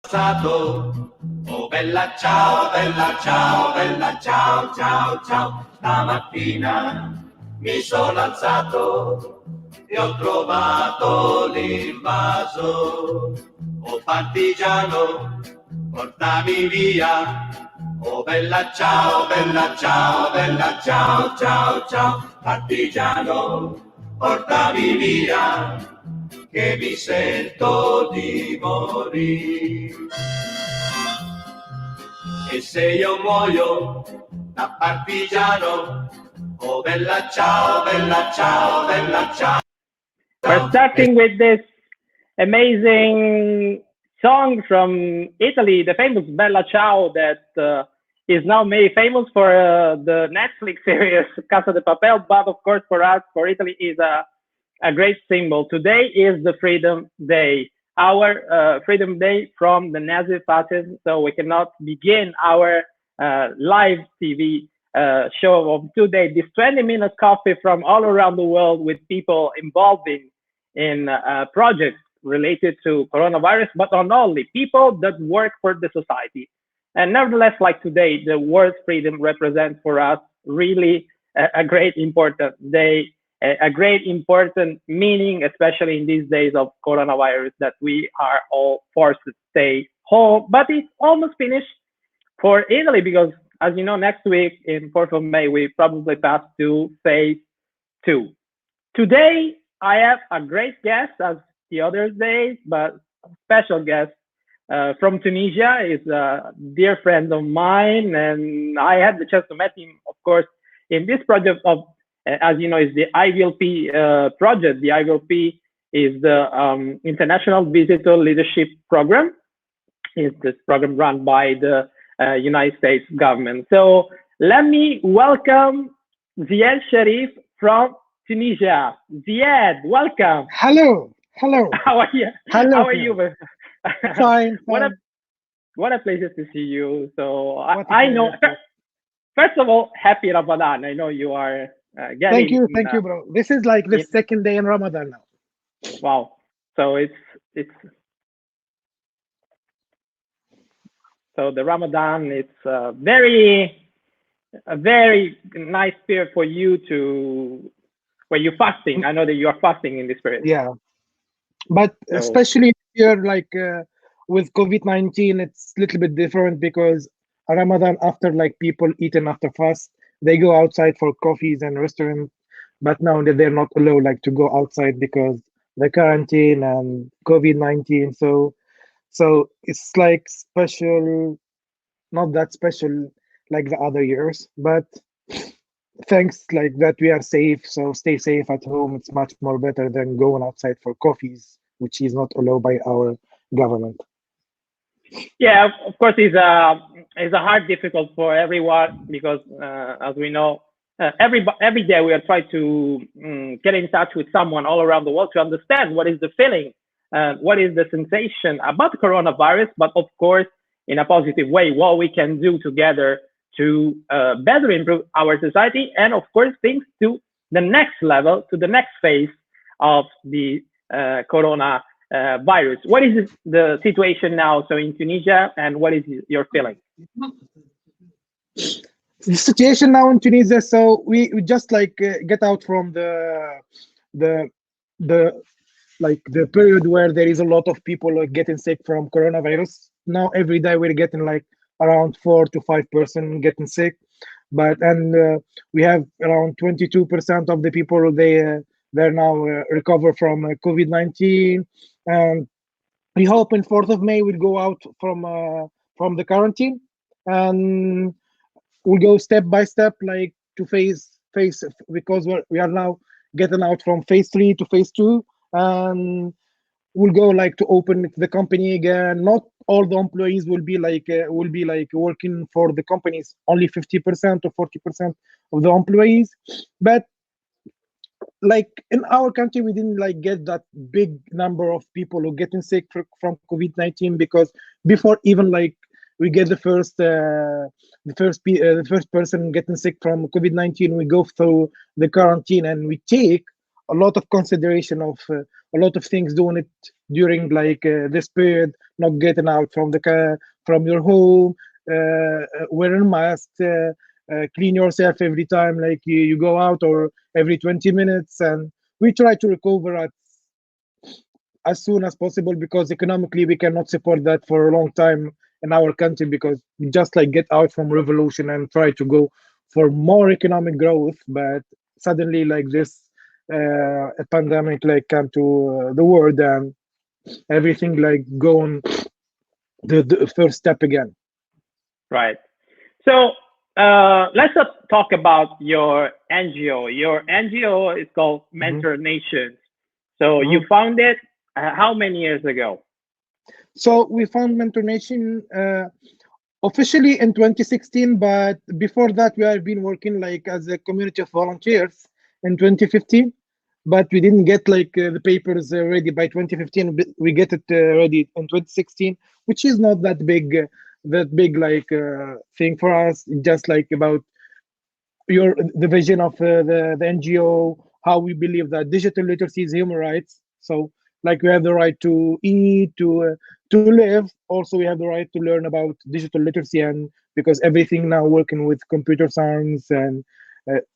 Oh bella ciao, bella ciao, bella ciao, ciao, ciao. Stamattina mi sono alzato e ho trovato l'invaso. Oh partigiano, portami via. Oh bella ciao, bella ciao, bella ciao, ciao, ciao. Partigiano, portami via, che mi sento di morire. E se io muoio da partigiano, oh bella ciao, bella ciao, bella ciao. We're starting with this amazing song from Italy, the famous Bella Ciao, that is now made famous for the Netflix series Casa de Papel, but of course for us, for Italy, is a great symbol. Today is the Freedom Day, our Freedom Day from the Nazi fascism, so we cannot begin our live TV show of today, this 20-minute coffee from all around the world with people involved in projects related to coronavirus, but not only people that work for the society. And nevertheless, like today, the word freedom represents for us really a great important day, a great important meaning, especially in these days of coronavirus, that we are all forced to stay home. But it's almost finished for Italy because, as you know, next week in 4th of May, we probably pass to phase 2. Today, I have a great guest as the other days, but a special guest from Tunisia. Is a dear friend of mine, and I had the chance to meet him, of course, in this project of, as you know, is the IVLP project. The IVLP is the International Visitor Leadership Program. It's this program run by the United States government. So let me welcome Zied Cherif from Tunisia. Zied, welcome. Hello, hello. How are you? Hello. How are you? Fine, What a fine. what a pleasure to see you. So I know. First of all, happy Ramadan. I know you are getting. Thank you, bro. This is like the In, second day in Ramadan now. wow. So it's so the Ramadan. It's a very nice period for you to where you're fasting. I know that you are fasting in this period. Yeah, but So especially here, like with COVID-19, it's a little bit different because Ramadan after like people eating after fast, they go outside for coffees and restaurants, but now they're not allowed like to go outside because the quarantine and COVID-19. So it's like special, not that special like the other years, but thanks like that we are safe, so stay safe at home. It's much more better than going outside for coffees, which is not allowed by our government. yeah, of course, it's a hard difficult for everyone because as we know, every day we are trying to get in touch with someone all around the world to understand what is the feeling, what is the sensation about the coronavirus, but of course, in a positive way, what we can do together to better improve our society, and of course, things to the next level, to the next phase of the corona virus. What is the situation now? So in Tunisia, and what is your feeling? The situation now in Tunisia, so we just like get out from the the like the period where there is a lot of people like getting sick from coronavirus. Now every day we're getting like around 4 to 5% getting sick, but and we have around 22% of the people they're now recover from COVID-19, and we hope in 4th of May we'll go out from the quarantine, and we'll go step by step like to phase because we are now getting out from phase 3 to phase 2, and we'll go like to open the company again. Not all the employees will be like working for the companies, only 50% or 40% of the employees. But like in our country we didn't like get that big number of people who getting sick from COVID-19, because before even like we get the first person getting sick from COVID-19, we go through the quarantine and we take a lot of consideration of a lot of things doing it during like this period, not getting out from from your home, wearing masks, clean yourself every time like you go out or every 20 minutes, and we try to recover as soon as possible, because economically we cannot support that for a long time in our country, because we just like get out from revolution and try to go for more economic growth, but suddenly like this a pandemic like come to the world, and everything like go on the first step again. Right. So let's talk about your NGO. Your NGO is called Mhm. Mentor Nations. So you Mhm. found it how many years ago? So we found Mentor Nation officially in 2016, but before that we have been working like as a community of volunteers in 2015, but we didn't get like the papers ready by 2015. We get it ready in 2016, which is not that big like thing for us. Just like about the vision of the NGO, how we believe that digital literacy is human rights. So like we have the right to eat, to live. Also, we have the right to learn about digital literacy, and because everything now working with computer science and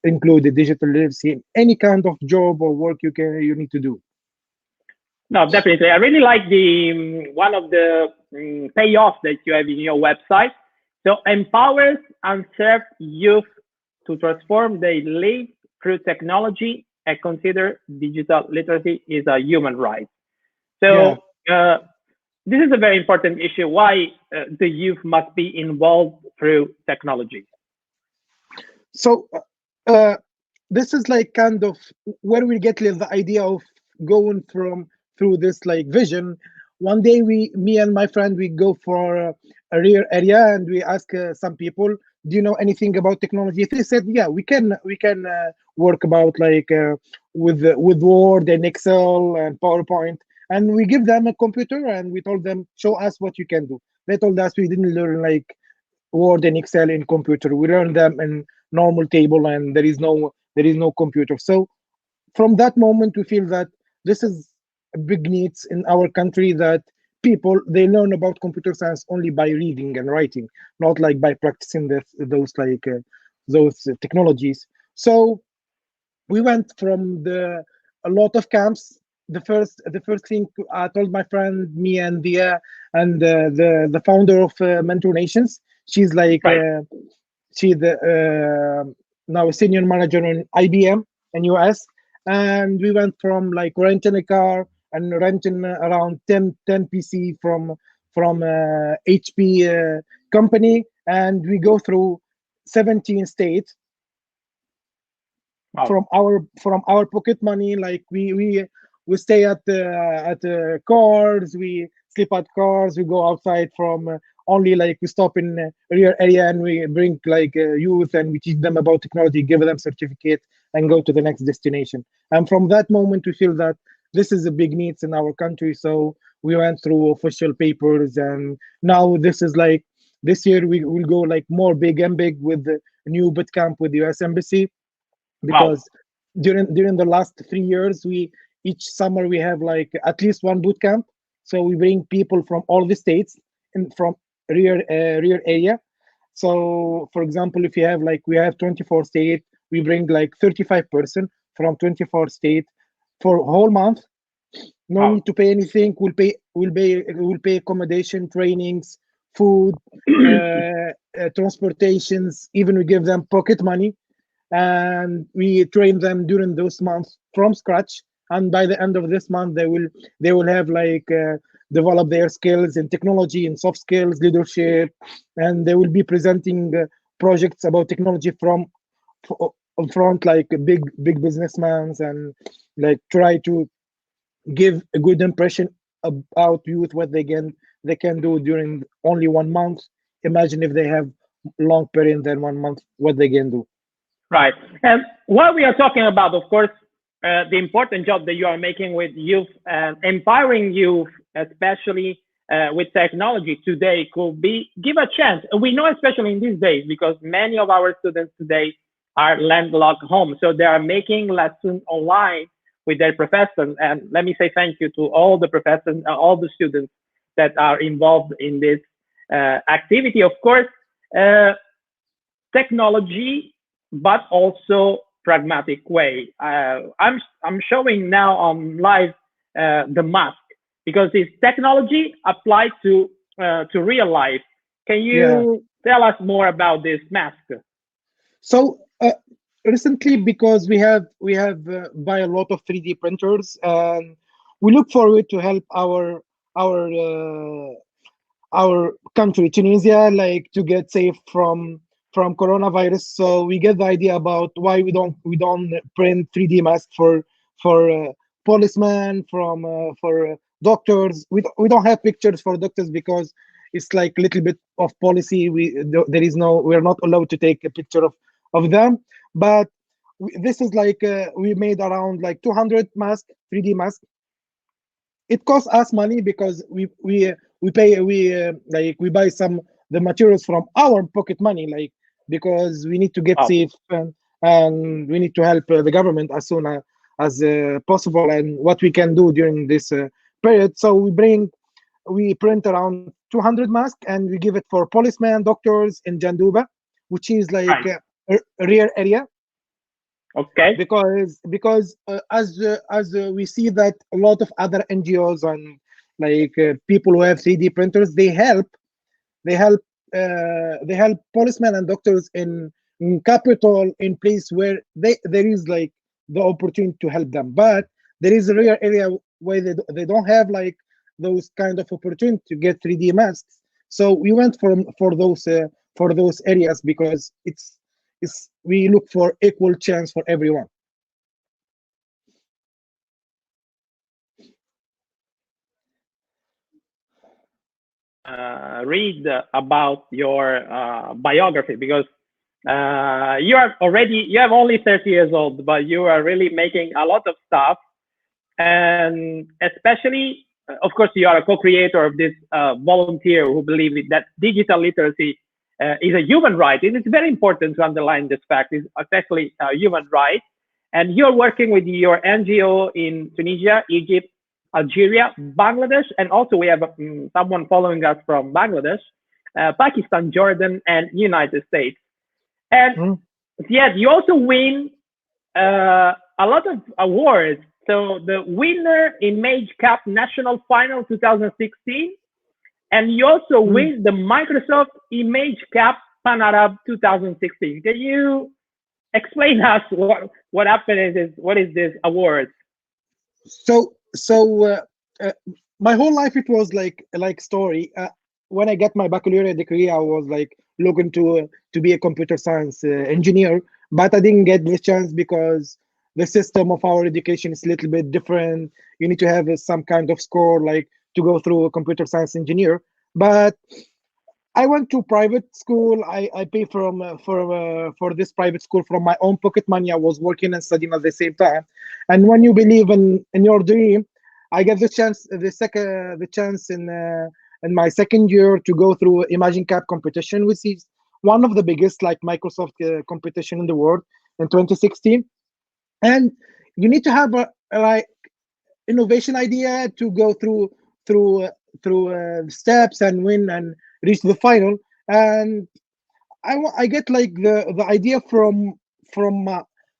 included digital literacy in any kind of job or work you need to do. No, definitely. I really like the one of the payoffs that you have in your website. So empowers unserved youth to transform their lives through technology and consider digital literacy is a human right. Yeah. So this is a very important issue. Why the youth must be involved through technology? So uh, this is like kind of where we get like, the idea of going from through this like vision. One day me and my friend, we go for a rear area and we ask some people, do you know anything about technology? They said, yeah, we can work about like with Word and Excel and PowerPoint. And we give them a computer and we told them, show us what you can do. They told us we didn't learn like Word and Excel in computer. We learn them in normal table, and there is no computer. So from that moment, we feel that this is a big needs in our country, that people they learn about computer science only by reading and writing, not like by practicing those technologies. So we went from the a lot of camps. The first thing I told my friend, me and and the founder of Mentor Nations. She's like Right. she's the now a senior manager in IBM in US, and we went from like renting a car and renting around 10 PC from HP company, and we go through 17 states Wow. from our pocket money. Like we stay at cars, we sleep at cars, we go outside from only like we stop in rear area, and we bring like youth, and we teach them about technology, give them certificate, and go to the next destination. And from that moment we feel that this is a big needs in our country, so we went through official papers, and now this is like this year we will go like more big and big with the new boot camp with the US Embassy, Wow. because during the last 3 years, we each summer we have like at least one boot camp. So we bring people from all the states and from rear area. So for example, if you have like we have 24 states, we bring like 35 person from 24 states for a whole month. No Wow. need to pay anything. We'll pay accommodation, trainings, food, transportations. Even we give them pocket money, and we train them during those months from scratch. And by the end of this month, they will have like develop their skills in technology and soft skills, leadership, and they will be presenting projects about technology from front like big businessmen, and like try to give a good impression about youth, what they can do during only 1 month. Imagine if they have long period than 1 month, what they can do. Right. And what we are talking about, of course, the important job that you are making with youth, empowering youth, especially with technology today, could be give a chance. We know, especially in these days, because many of our students today are landlocked home, so they are making lessons online with their professors. And let me say thank you to all the professors and all the students that are involved in this activity. Of course, technology, but also pragmatic way. I'm showing now on live the mask because it's technology applied to real life. Can you tell us more about this mask? So recently, because we have buy a lot of 3D printers, and we look forward to help our country, Tunisia, like to get safe from coronavirus. So we get the idea about why we don't print 3D masks for policemen, for doctors. We don't have pictures for doctors because it's like a little bit of policy. We're not allowed to take a picture of them. But this is like we made around like 200 masks, 3D masks. It costs us money because we buy some the materials from our pocket money, like because we need to get safe, and we need to help the government as soon as possible, and what we can do during this period. So we print around 200 masks and we give it for policemen, doctors in Janduba, which is like a rare area. Okay. Because as we see that a lot of other NGOs and like people who have 3D printers, they help policemen and doctors in capital, in place where there is like the opportunity to help them. But there is a rare area where they don't have like those kind of opportunity to get 3D masks. So we went for those areas because we look for equal chance for everyone. Read about your biography, because you have only 30 years old, but you are really making a lot of stuff, and especially, of course, you are a co-creator of this volunteer who believe that digital literacy is a human right. And it's very important to underline this fact. It's actually a human right. And you're working with your NGO in Tunisia, Egypt, Algeria, Bangladesh, and also we have someone following us from Bangladesh, Pakistan, Jordan, and United States. And yet you also win a lot of awards. So the winner in Mage Cup National Final 2016, and you also win the Microsoft Image Cup Pan Arab 2016. Can you explain us what happened? What is this award? So my whole life it was like story. When I got my baccalaureate degree, I was like looking to be a computer science engineer, but I didn't get this chance because the system of our education is a little bit different. You need to have some kind of score like to go through a computer science engineer. But I went to private school. I pay for this private school from my own pocket money. I was working and studying at the same time. And when you believe in your dream, I get the chance in my second year to go through Imagine Cap competition, which is one of the biggest like Microsoft competition in the world in 2016. And you need to have a like innovation idea to go through steps and win and reach the final. And I get like the idea from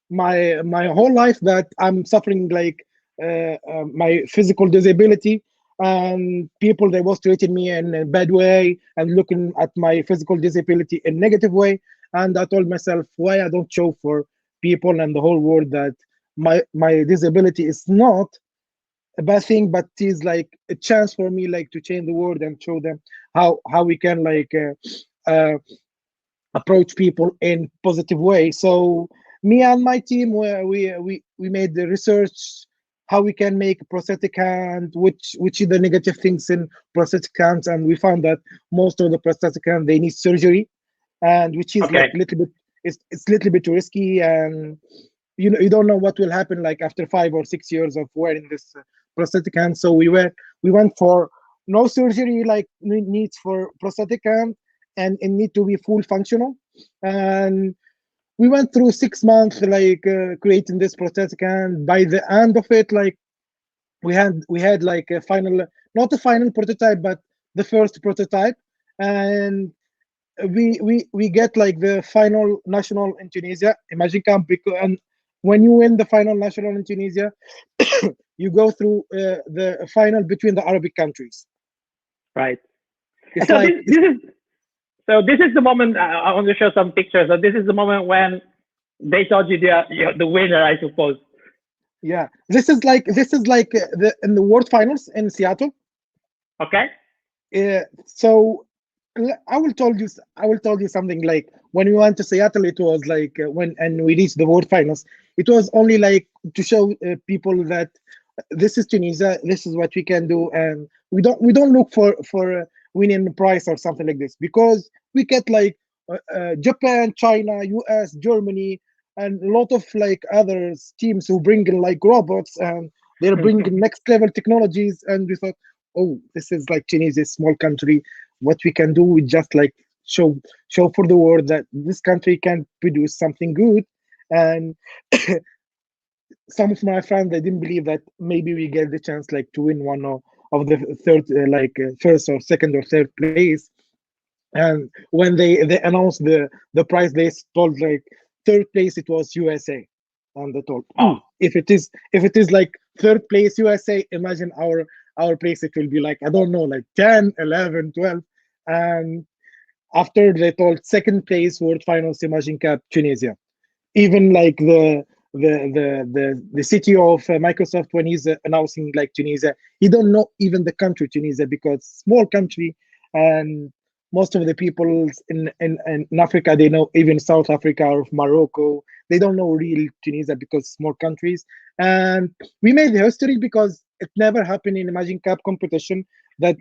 my whole life that I'm suffering like my physical disability, and people they was treating me in a bad way and looking at my physical disability in negative way. And I told myself, why I don't show for people and the whole world that my disability is not a bad thing, but is like a chance for me like to change the world and show them how we can like approach people in positive way. So me and my team we made the research how we can make a prosthetic hand, which is the negative things in prosthetic hands, and we found that most of the prosthetic hand they need surgery, and which is like a little bit it's a little bit risky, and you don't know what will happen like after 5 or 6 years of wearing this prosthetic hand. So we went for no surgery like needs for prosthetic hand, and it need to be full functional. And we went through 6 months like creating this prototype, and by the end of it, like we had like a final, not a final prototype, but the first prototype, and we get like the final national in Tunisia. Imagine camp, and when you win the final national in Tunisia, you go through the final between the Arabic countries. Right. It's So like this is the moment. I want to show some pictures. So this is the moment when they told you you're the winner, I suppose. yeah, this is like the in the World Finals in Seattle. Okay. So I will tell you something. Like when we went to Seattle, it was like when and we reached the World Finals. It was only like to show people that this is Tunisia. This is what we can do, and we don't look for winning the prize or something like this, because we get like Japan, China, US, Germany, and a lot of like other teams who bring in like robots, and they're bringing next level technologies. And we thought, oh, this is like Tunisia, small country. What we can do, we just like show for the world that this country can produce something good. And some of my friends, they didn't believe that maybe we get the chance like to win one of the third first or second or third place. And when they announced the prize, they told like third place it was USA. And they told, Oh. if it is like third place USA, imagine our place, it will be like, I don't know, like 10, 11, 12. And after they told second place World Finals, imagine cap Tunisia. Even like the city of Microsoft, when he's announcing like Tunisia, he don't know even the country Tunisia, because small country, and most of the people in Africa, they know even South Africa or Morocco, they don't know real Tunisia because small countries. And we made history because it never happened in Imagine Cup competition that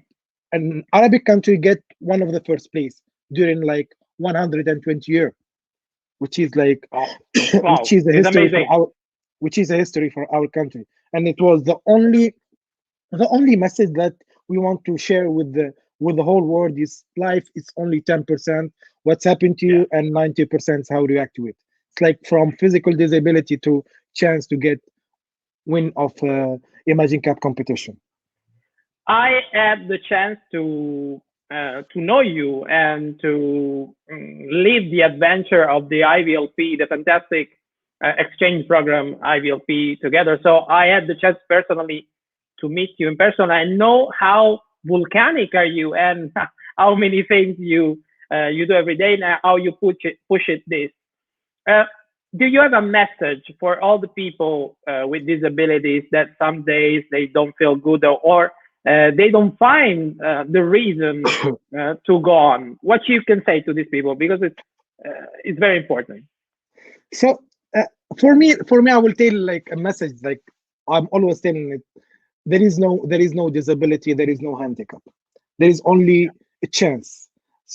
an Arabic country get one of the first place during like 120 years, which is like Wow. which is a It's history amazing. for our country. And it was the only message that we want to share with the whole world is life is only 10% what's happened to you, and 90% how to react to it. It's like from physical disability to chance to get win of Imagine Cup competition. I had the chance to know you and to live the adventure of the IVLP, the fantastic exchange program IVLP together. So I had the chance personally to meet you in person. I know how volcanic are you and how many things you do every day, and how you push it this. Uh, do you have a message for all the people with disabilities that some days they don't feel good, or they don't find the reason to go on? What you can say to these people, because it's very important. So for me, I will tell like a message. Like I'm always telling it, there is no disability, there is no handicap. There is only a chance.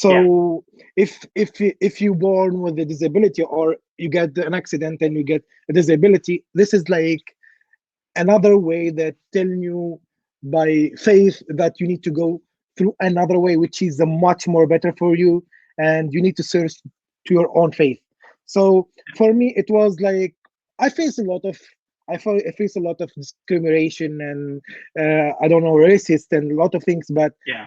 Yeah. So if you born with a disability, or you get an accident and you get a disability, this is like another way that telling you by faith that you need to go through another way, which is a much more better for you, and you need to search to your own faith. So for me, it was like I faced a lot of I faced a lot of discrimination, and I don't know, racist and a lot of things. But Yeah.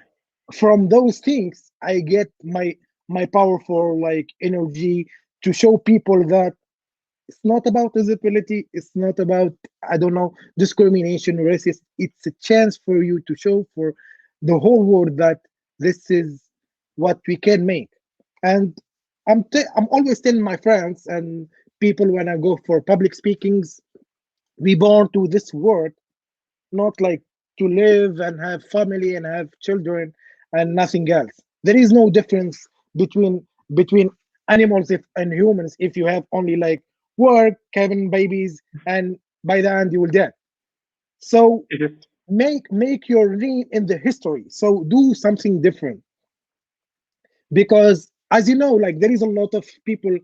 from those things, I get my powerful like energy to show people that it's not about disability, it's not about, I don't know, discrimination, racist. It's a chance for you to show for the whole world that this is what we can make. And I'm always telling my friends and people when I go for public speakings, we born to this world not like to live and have family and have children and nothing else. There is no difference between animals and humans if you have only like work, having babies, and by the end you will die. So It is. make your name in the history. So do something different, because as you know, like there is a lot of people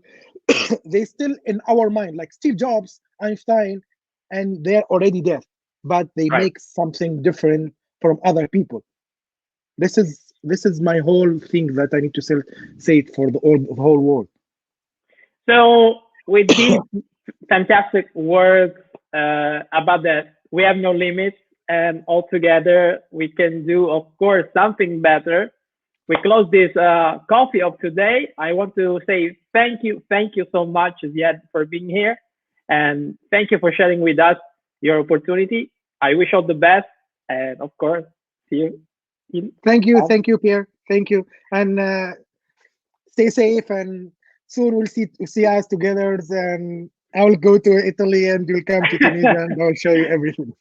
they still in our mind, like Steve Jobs, Einstein, and they're already dead, but they Right. make something different from other people. This is my whole thing that I need to say it for the whole world. So with these fantastic words about that we have no limits, and all together we can do, of course, something better. We close this coffee of today. I want to say thank you so much, Zied, for being here, and thank you for sharing with us your opportunity. I wish all the best, and of course, see you. Thank you, Pierre. Thank you, and stay safe. And soon we'll see us together. And I will go to Italy, and you'll come to Tunisia, and I'll show you everything.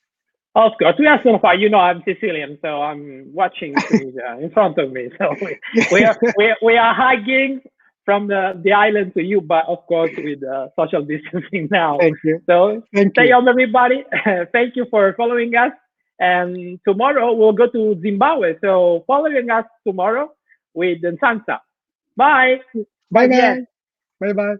Of course, we are so far. You know, I'm Sicilian, so I'm watching Tunisia in front of me. So we are hiking from the island to you, but of course with social distancing now. Thank you. So Thank stay you. on, everybody. Thank you for following us. And tomorrow we'll go to Zimbabwe. So following us tomorrow with Nsansa. Bye. Bye bye. Bye bye.